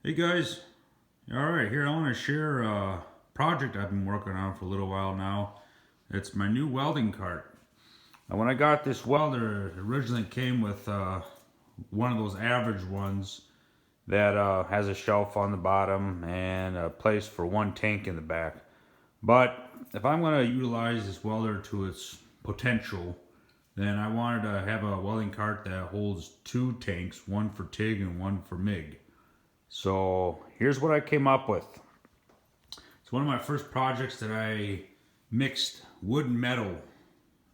Hey guys, alright, here I want to share a project I've been working on for a little while now. It's my new welding cart. Now, when I got this welder, it originally came with one of those average ones that has a shelf on the bottom and a place for one tank in the back. But if I'm going to utilize this welder to its potential, then I wanted to have a welding cart that holds two tanks, one for TIG and one for MIG. So here's what I came up with. It's one of my first projects that I mixed wood and metal,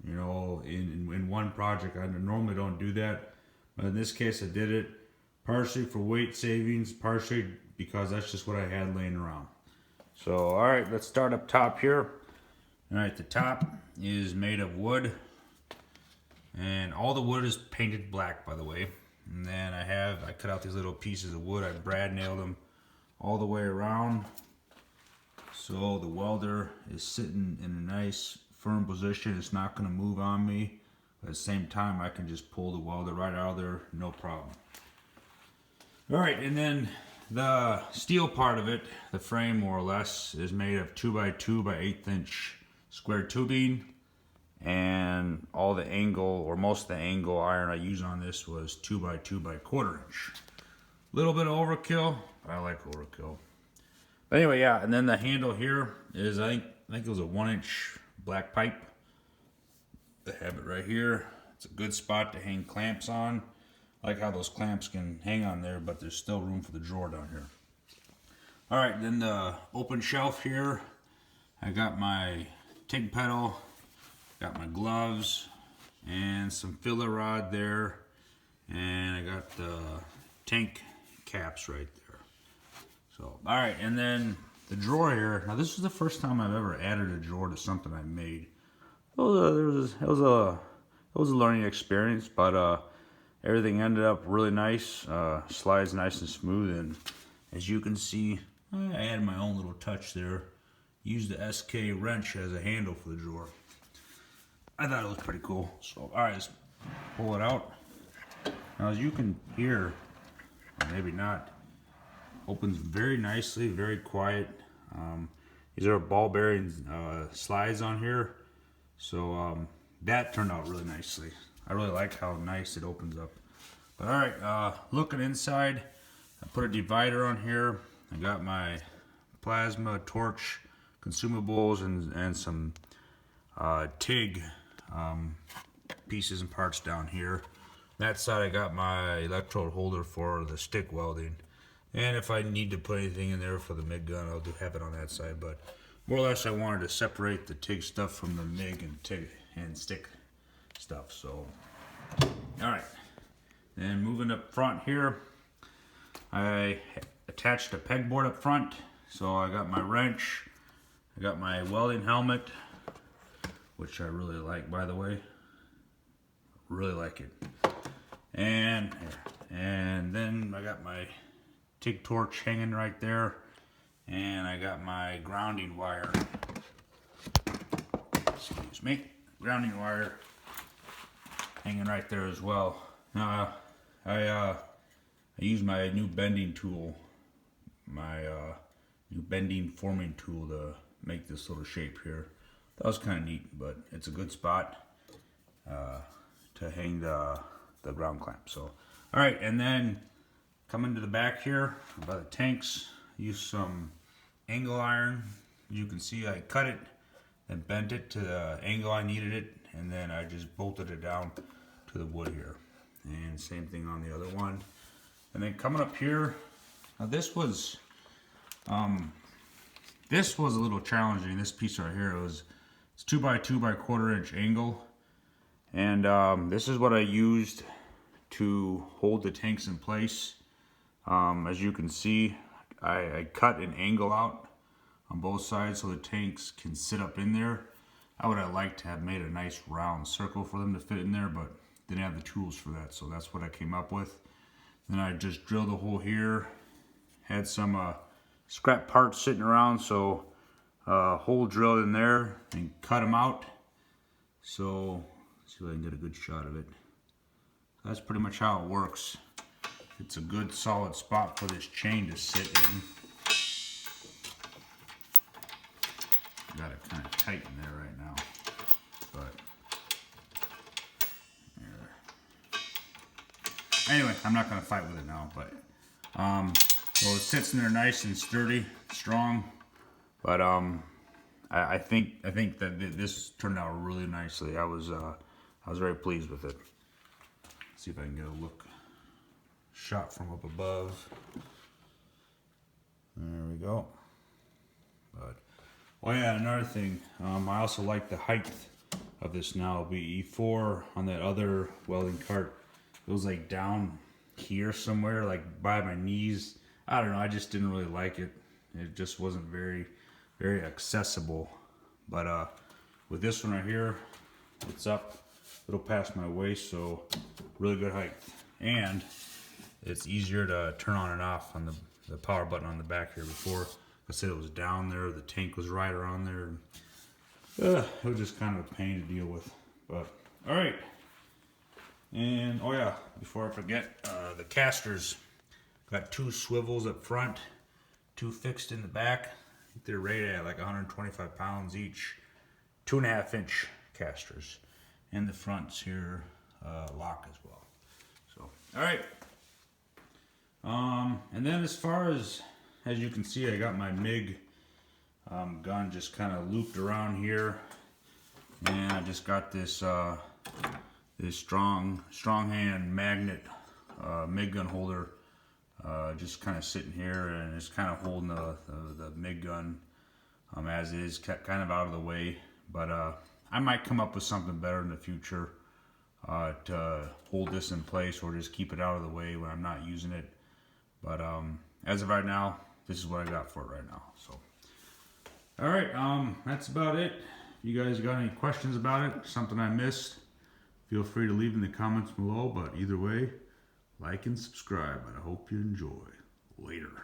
in one project. I normally don't do that, but in this case I did it partially for weight savings, partially because that's just what I had laying around. So alright, let's start up top here. Alright, the top is made of wood, and all the wood is painted black, by the way. And then I cut out these little pieces of wood. I brad nailed them all the way around, so the welder is sitting in a nice firm position. It's not going to move on me. But at the same time, I can just pull the welder right out of there, no problem. Alright, and then the steel part of it, the frame more or less, is made of 2x2 by 1/8 inch square tubing. And all the angle, or most of the angle iron I used on this was 2x2 by 1/4 inch. A little bit of overkill, but I like overkill. But anyway, yeah, and then the handle here is, I think it was a 1-inch black pipe. I have it right here. It's a good spot to hang clamps on. I like how those clamps can hang on there, but there's still room for the drawer down here. Alright, then the open shelf here. I got my TIG pedal. Got my gloves and some filler rod there, and I got the tank caps right there. So, alright, and then the drawer here. Now, this is the first time I've ever added a drawer to something I made. It was a learning experience, but everything ended up really nice. Slides nice and smooth, and as you can see, I added my own little touch there. Used the SK wrench as a handle for the drawer. I thought it was pretty cool. So, alright, let's pull it out. Now, as you can hear, or maybe not, opens very nicely, very quiet. These are ball bearing slides on here. So, that turned out really nicely. I really like how nice it opens up. But alright, looking inside, I put a divider on here. I got my plasma torch consumables and some TIG pieces and parts down here. That side I got my electrode holder for the stick welding, and if I need to put anything in there for the MIG gun, I'll have it on that side. But more or less I wanted to separate the TIG stuff from the MIG and TIG and stick stuff. So alright, then moving up front here, I attached a pegboard up front. So I got my wrench, I got my welding helmet, which I really like, by the way. Really like it. And then I got my TIG torch hanging right there, and I got my grounding wire. Excuse me, grounding wire hanging right there as well. Now I use my new bending tool, my new bending forming tool to make this little shape here. That was kind of neat, but it's a good spot to hang the ground clamp. So, all right, and then coming to the back here by the tanks, use some angle iron. You can see I cut it and bent it to the angle I needed it, and then I just bolted it down to the wood here. And same thing on the other one. And then coming up here, now this was a little challenging. This piece right here, it's 2x2 by 1/4 inch angle, and this is what I used to hold the tanks in place. As you can see, I cut an angle out on both sides so the tanks can sit up in there. I would have liked to have made a nice round circle for them to fit in there, but didn't have the tools for that, so that's what I came up with. Then I just drilled a hole here, had some scrap parts sitting around, so hole drilled in there and cut them out. So let's see if I can get a good shot of it. That's pretty much how it works. it's a good solid spot for this chain to sit in. Got it kind of tight in there right now, but yeah. Anyway, I'm not gonna fight with it now, but so it sits in there nice and sturdy, strong. But I think that this turned out really nicely. I was very pleased with it. Let's see if I can get a look shot from up above. There we go. But oh yeah, another thing. I also like the height of this now. Before on that other welding cart, it was like down here somewhere, like by my knees. I don't know. I just didn't really like it. It just wasn't very accessible. But with this one right here, it's up a little past my waist, so really good height. And it's easier to turn on and off on the power button on the back here. Before I said it was down there, the tank was right around there. It was just kind of a pain to deal with. But all right. And oh yeah, before I forget, the casters got 2 swivels up front, 2 fixed in the back. I think they're rated at like 125 pounds each. 2.5-inch casters. And the fronts here lock as well. So, all right. And then as far as you can see, I got my MIG gun just kind of looped around here, and I just got this this strong hand magnet MIG gun holder just kind of sitting here, and it's kind of holding the MIG gun as is, kind of out of the way. But I might come up with something better in the future to hold this in place, or just keep it out of the way when I'm not using it. But as of right now, this is what I got for it right now. So, all right, that's about it. If you guys got any questions about it, something I missed, feel free to leave in the comments below. But either way, like and subscribe, and I hope you enjoy. Later.